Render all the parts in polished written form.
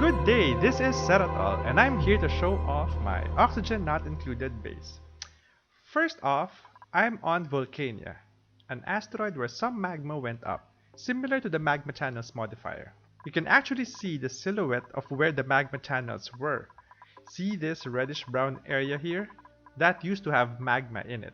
Good day, this is Seratol, and I'm here to show off my oxygen not included base. First off, I'm on Volcanea, an asteroid where some magma went up, similar to the magma channels modifier. You can actually see the silhouette of where the magma channels were. See this reddish-brown area here? That used to have magma in it.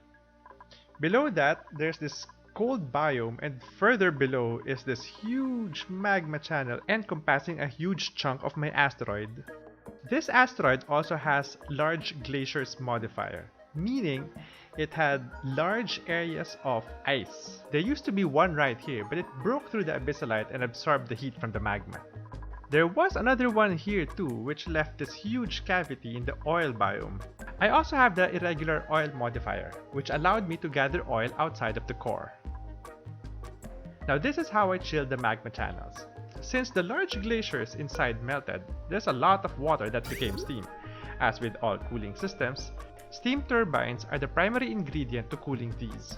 Below that, there's this cold biome, and further below is this huge magma channel encompassing a huge chunk of my asteroid. This asteroid also has large glaciers modifier, meaning it had large areas of ice. There used to be one right here, but it broke through the abyssalite and absorbed the heat from the magma. There was another one here too, which left this huge cavity in the oil biome. I also have the irregular oil modifier, which allowed me to gather oil outside of the core. Now this is how I chilled the magma channels. Since the large glaciers inside melted, there's a lot of water that became steam. As with all cooling systems, steam turbines are the primary ingredient to cooling these.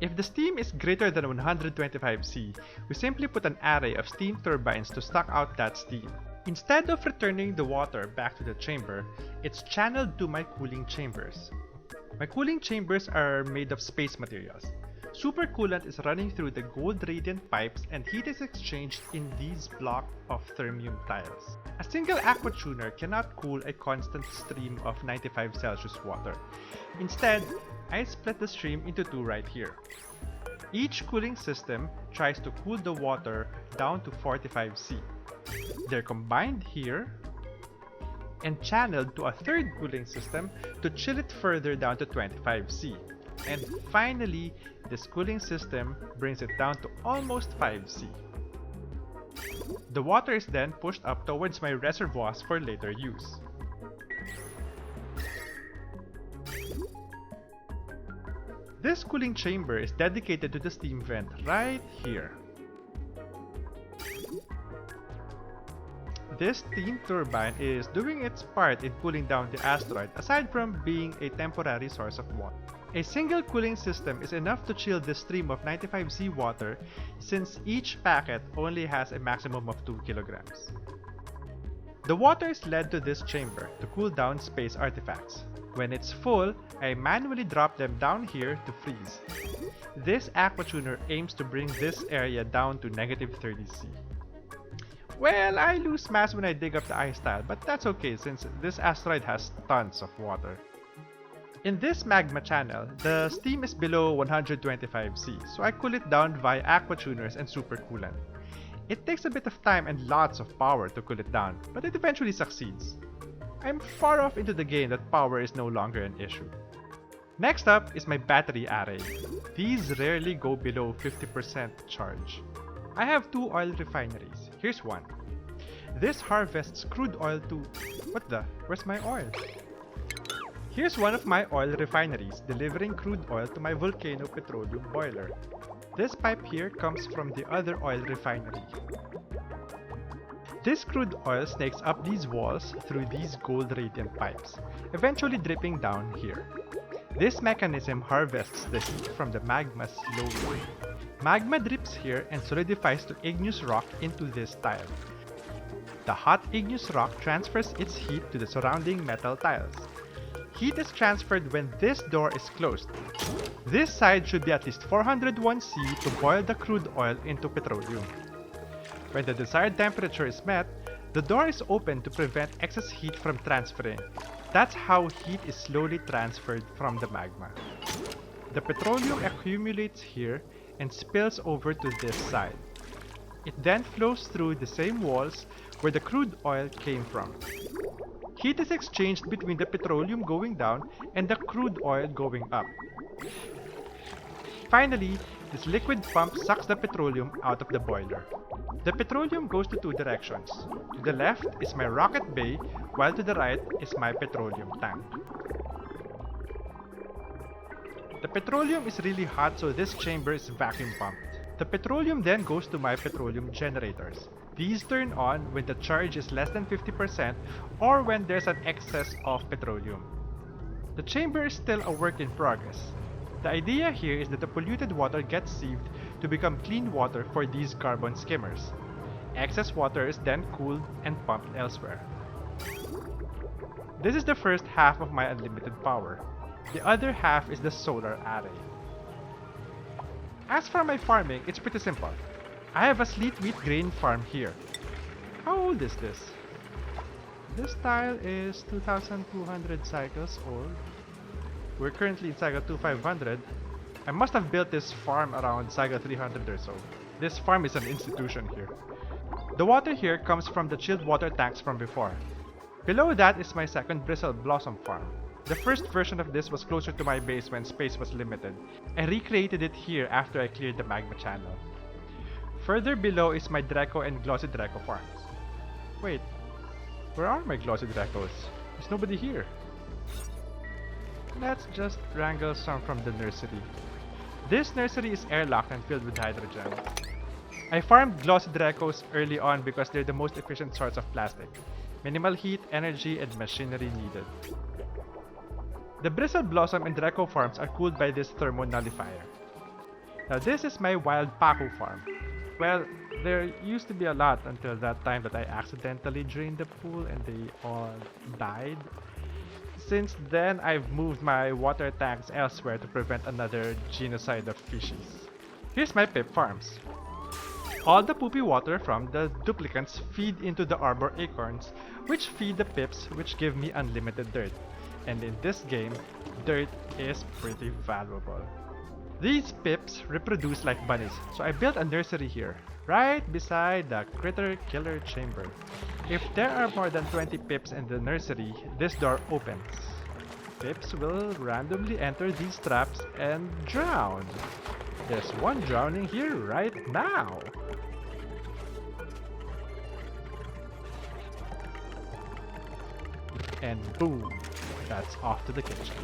If the steam is greater than 125 C, we simply put an array of steam turbines to suck out that steam. Instead of returning the water back to the chamber, it's channeled to my cooling chambers. My cooling chambers are made of space materials. Super coolant is running through the gold radiant pipes and heat is exchanged in these blocks of thermium tiles. A single Aquatuner cannot cool a constant stream of 95 Celsius water. Instead, I split the stream into two right here. Each cooling system tries to cool the water down to 45 C. They're combined here and channeled to a third cooling system to chill it further down to 25 C. And finally, this cooling system brings it down to almost 5 C. The water is then pushed up towards my reservoirs for later use. This cooling chamber is dedicated to the steam vent right here. This steam turbine is doing its part in cooling down the asteroid aside from being a temporary source of water. A single cooling system is enough to chill this stream of 95 C water since each packet only has a maximum of 2 kilograms. The water is led to this chamber to cool down space artifacts. When it's full, I manually drop them down here to freeze. This Aquatuner aims to bring this area down to negative 30 C. Well, I lose mass when I dig up the ice tile, but that's okay since this asteroid has tons of water. In this magma channel, the steam is below 125 C, so I cool it down via Aquatuners and super coolant. It takes a bit of time and lots of power to cool it down, but it eventually succeeds. I'm far off into the game that power is no longer an issue. Next up is my battery array. These rarely go below 50% charge. I have two oil refineries. Here's one. This harvests crude oil to... Where's my oil? Here's one of my oil refineries delivering crude oil to my Volcano-Petroleum boiler. This pipe here comes from the other oil refinery. This crude oil snakes up these walls through these gold radiant pipes, eventually dripping down here. This mechanism harvests the heat from the magma slowly. Magma drips here and solidifies to igneous rock into this tile. The hot igneous rock transfers its heat to the surrounding metal tiles. Heat is transferred when this door is closed. This side should be at least 401 C to boil the crude oil into petroleum. When the desired temperature is met, the door is open to prevent excess heat from transferring. That's how heat is slowly transferred from the magma. The petroleum accumulates here and spills over to this side. It then flows through the same walls where the crude oil came from. Heat is exchanged between the petroleum going down and the crude oil going up. Finally, this liquid pump sucks the petroleum out of the boiler. The petroleum goes to two directions. To the left is my rocket bay, while to the right is my petroleum tank. The petroleum is really hot, so this chamber is vacuum pumped. The petroleum then goes to my petroleum generators. These turn on when the charge is less than 50% or when there's an excess of petroleum. The chamber is still a work in progress. The idea here is that the polluted water gets sieved to become clean water for these carbon skimmers. Excess water is then cooled and pumped elsewhere. This is the first half of my unlimited power. The other half is the solar array. As for my farming, it's pretty simple. I have a Sleet wheat grain farm here. How old is this? This tile is 2200 cycles old. We're currently in cycle 2500. I must have built this farm around cycle 300 or so. This farm is an institution here. The water here comes from the chilled water tanks from before. Below that is my second Bristle blossom farm. The first version of this was closer to my base when space was limited. I recreated it here after I cleared the magma channel. Further below is my Drecko and Glossy Drecko farms. Wait, where are my Glossy Dreckos? There's nobody here. Let's just wrangle some from the nursery. This nursery is airlocked and filled with hydrogen. I farmed Glossy Dreckos early on because they're the most efficient source of plastic. Minimal heat, energy, and machinery needed. The Bristle Blossom and Drecko farms are cooled by this thermonullifier. Now this is my wild Pacu farm. Well, there used to be a lot until that time that I accidentally drained the pool and they all died. Since then, I've moved my water tanks elsewhere to prevent another genocide of fishies. Here's my pip farms. All the poopy water from the duplicants feed into the arbor acorns, which feed the pips, which give me unlimited dirt. And in this game, dirt is pretty valuable. These pips reproduce like bunnies, so I built a nursery here, right beside the critter killer chamber. If there are more than 20 pips in the nursery, this door opens. Pips will randomly enter these traps and drown. There's one drowning here right now. And boom, that's off to the kitchen.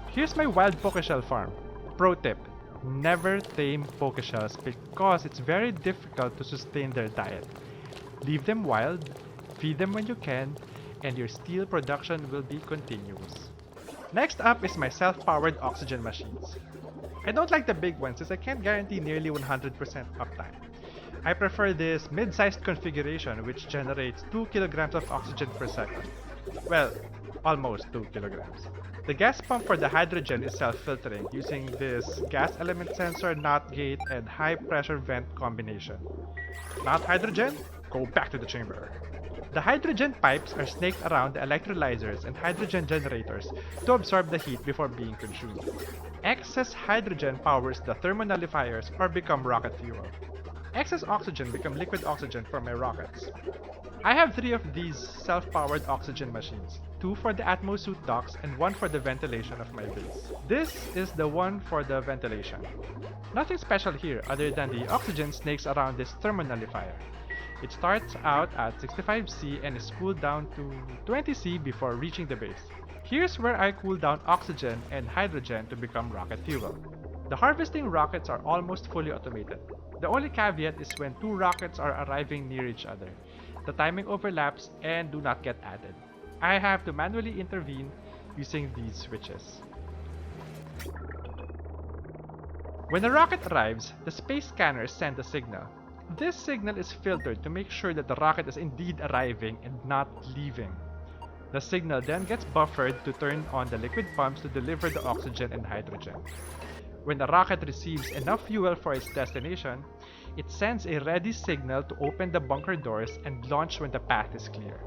Here's my wild Pokeshell farm. Pro tip, never tame Pokeshells because it's very difficult to sustain their diet. Leave them wild, feed them when you can, and your steel production will be continuous. Next up is my self-powered oxygen machines. I don't like the big ones since I can't guarantee nearly 100% uptime. I prefer this mid-sized configuration which generates 2 kilograms of oxygen per second. Well, almost 2 kilograms. The gas pump for the hydrogen is self-filtering using this gas element sensor, NOT gate, and high pressure vent combination. Not hydrogen? Go back to the chamber. The hydrogen pipes are snaked around the electrolyzers and hydrogen generators to absorb the heat before being consumed. Excess hydrogen powers the thermonullifiers or become rocket fuel. Excess oxygen become liquid oxygen for my rockets. I have 3 of these self-powered oxygen machines, 2 for the Atmosuit docks and 1 for the ventilation of my base. This is the one for the ventilation. Nothing special here other than the oxygen snakes around this thermonullifier. It starts out at 65°C and is cooled down to 20°C before reaching the base. Here's where I cool down oxygen and hydrogen to become rocket fuel. The harvesting rockets are almost fully automated. The only caveat is when 2 rockets are arriving near each other. The timing overlaps and do not get added. I have to manually intervene using these switches. When a rocket arrives, the space scanners send a signal. This signal is filtered to make sure that the rocket is indeed arriving and not leaving. The signal then gets buffered to turn on the liquid pumps to deliver the oxygen and hydrogen. When the rocket receives enough fuel for its destination, it sends a ready signal to open the bunker doors and launch when the path is clear.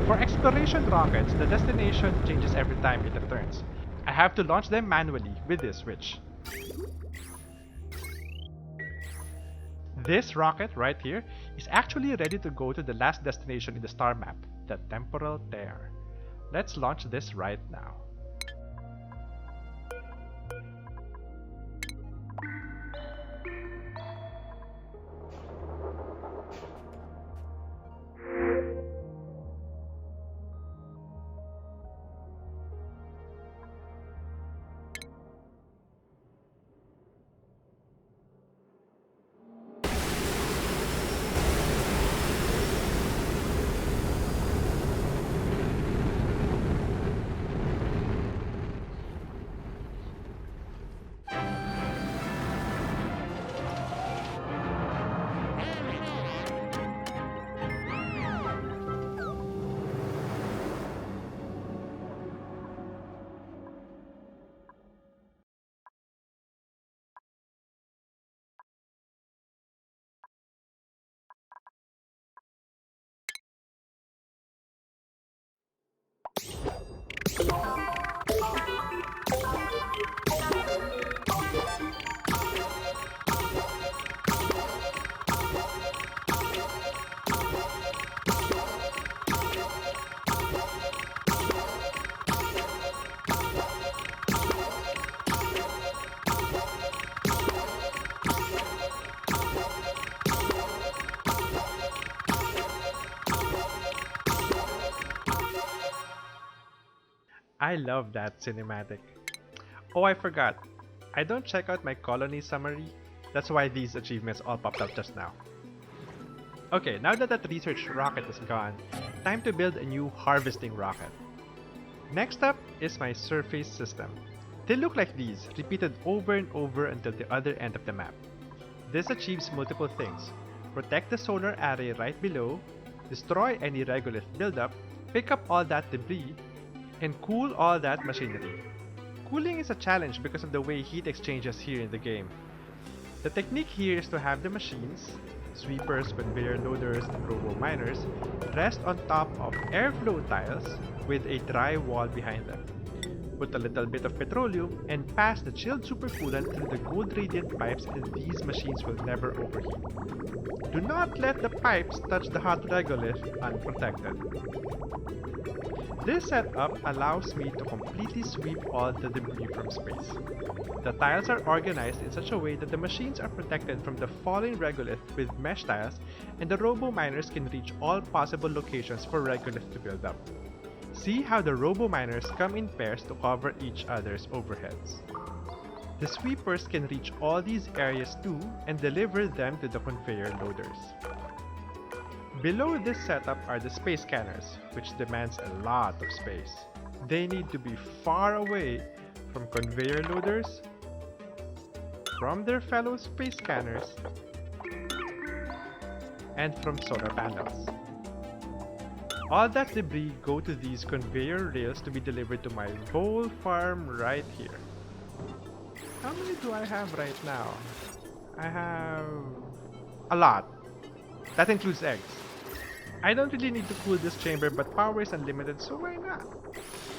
For exploration rockets, the destination changes every time it returns. I have to launch them manually with this switch. This rocket right here is actually ready to go to the last destination in the star map, the temporal tear. Let's launch this right now. I love that cinematic. Oh, I forgot. I don't check out my colony summary. That's why these achievements all popped up just now. Okay, now that that research rocket is gone, time to build a new harvesting rocket. Next up is my surface system. They look like these, repeated over and over until the other end of the map. This achieves multiple things. Protect the solar array right below, destroy any regolith buildup, pick up all that debris, and cool all that machinery. Cooling is a challenge because of the way heat exchanges here in the game. The technique here is to have the machines, sweepers, conveyor loaders, and robo miners, rest on top of airflow tiles with a dry wall behind them. Put a little bit of petroleum and pass the chilled supercoolant through the gold radiant pipes and these machines will never overheat. Do not let the pipes touch the hot regolith unprotected. This setup allows me to completely sweep all the debris from space. The tiles are organized in such a way that the machines are protected from the falling regolith with mesh tiles and the robo miners can reach all possible locations for regolith to build up. See how the robo miners come in pairs to cover each other's overheads. The sweepers can reach all these areas too and deliver them to the conveyor loaders. Below this setup are the space scanners, which demands a lot of space. They need to be far away from conveyor loaders, from their fellow space scanners, and from solar panels. All that debris go to these conveyor rails to be delivered to my Vole farm right here. How many do I have right now? I have a lot. That includes eggs. I don't really need to cool this chamber, but power is unlimited, so why not?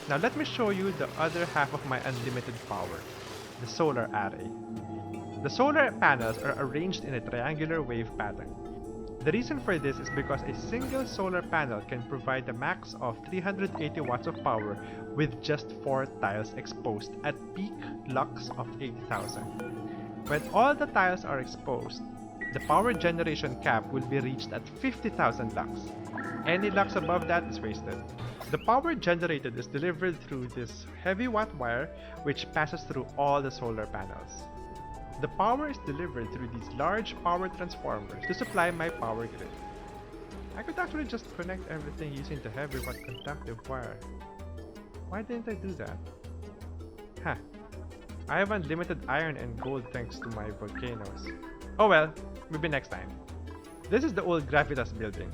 Now let me show you the other half of my unlimited power, the solar array. The solar panels are arranged in a triangular wave pattern. The reason for this is because a single solar panel can provide a max of 380 watts of power with just 4 tiles exposed at peak lux of 80,000. When all the tiles are exposed, the power generation cap will be reached at 50,000 lux. Any lux above that is wasted. The power generated is delivered through this heavy watt wire which passes through all the solar panels. The power is delivered through these large power transformers to supply my power grid. I could actually just connect everything using the heavy watt conductive wire. Why didn't I do that? Huh. I have unlimited iron and gold thanks to my volcanoes. Oh well, maybe next time. This is the old Gravitas building.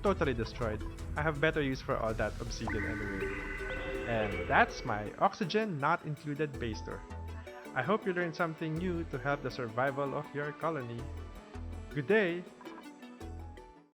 Totally destroyed. I have better use for all that obsidian anyway. And that's my oxygen not included base tour. I hope you learned something new to help the survival of your colony. Good day!